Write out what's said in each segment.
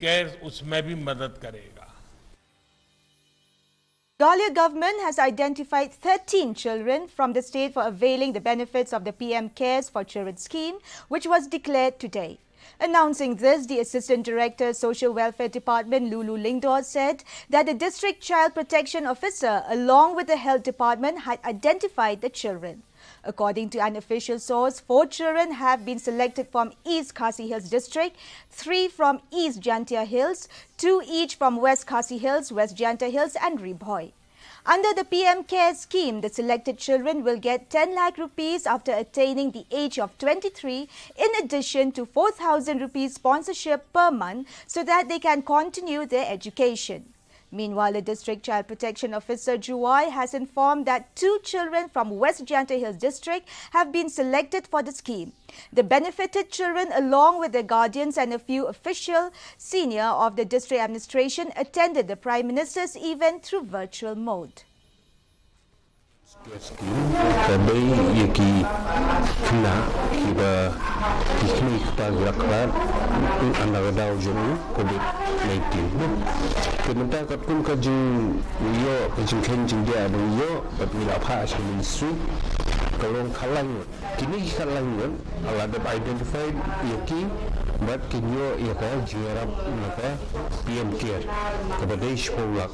Cares उसमें भी मदद करेगा। Meghalaya government has identified 13 children from the state for availing the benefits of the PM Cares for Children scheme, which was declared today. Announcing this, the Assistant Director, Social Welfare Department, Lulu Lingdor, said that the District Child Protection Officer, along with the Health Department, had identified the children. According to an official source, 4 children have been selected from East Khasi Hills District, 3 from East Jantia Hills, 2 each from West Khasi Hills, West Jantia Hills and Ribhoi. Under the PM Care scheme, the selected children will get 10 lakh rupees after attaining the age of 23, in addition to 4,000 rupees sponsorship per month so that they can continue their education. Meanwhile, the District Child Protection Officer Juwai has informed that 2 children from West Jantia Hills District have been selected for the scheme. The benefited children, along with their guardians and a few official senior of the district administration, attended the Prime Minister's event through virtual mode. Kemudian katun kajing yo kajing kenjing dia ada yo apabila apa asal ministry kalau kalang kini kalang ala ada identified yoki but kinyo ya ka jirap naka PM Care kepada sekolah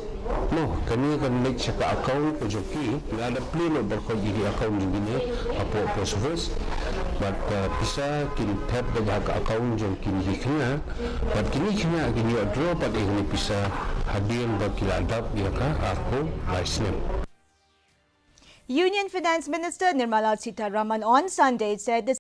no kini kan make check account joki ada pleno berkongsi di account ini apa service but bisa kini tap pada account jong kini kena but kini draw pada ini bisa hadir bagi adab ya ka aku license. Union Finance Minister Nirmala Sitharaman on Sunday said the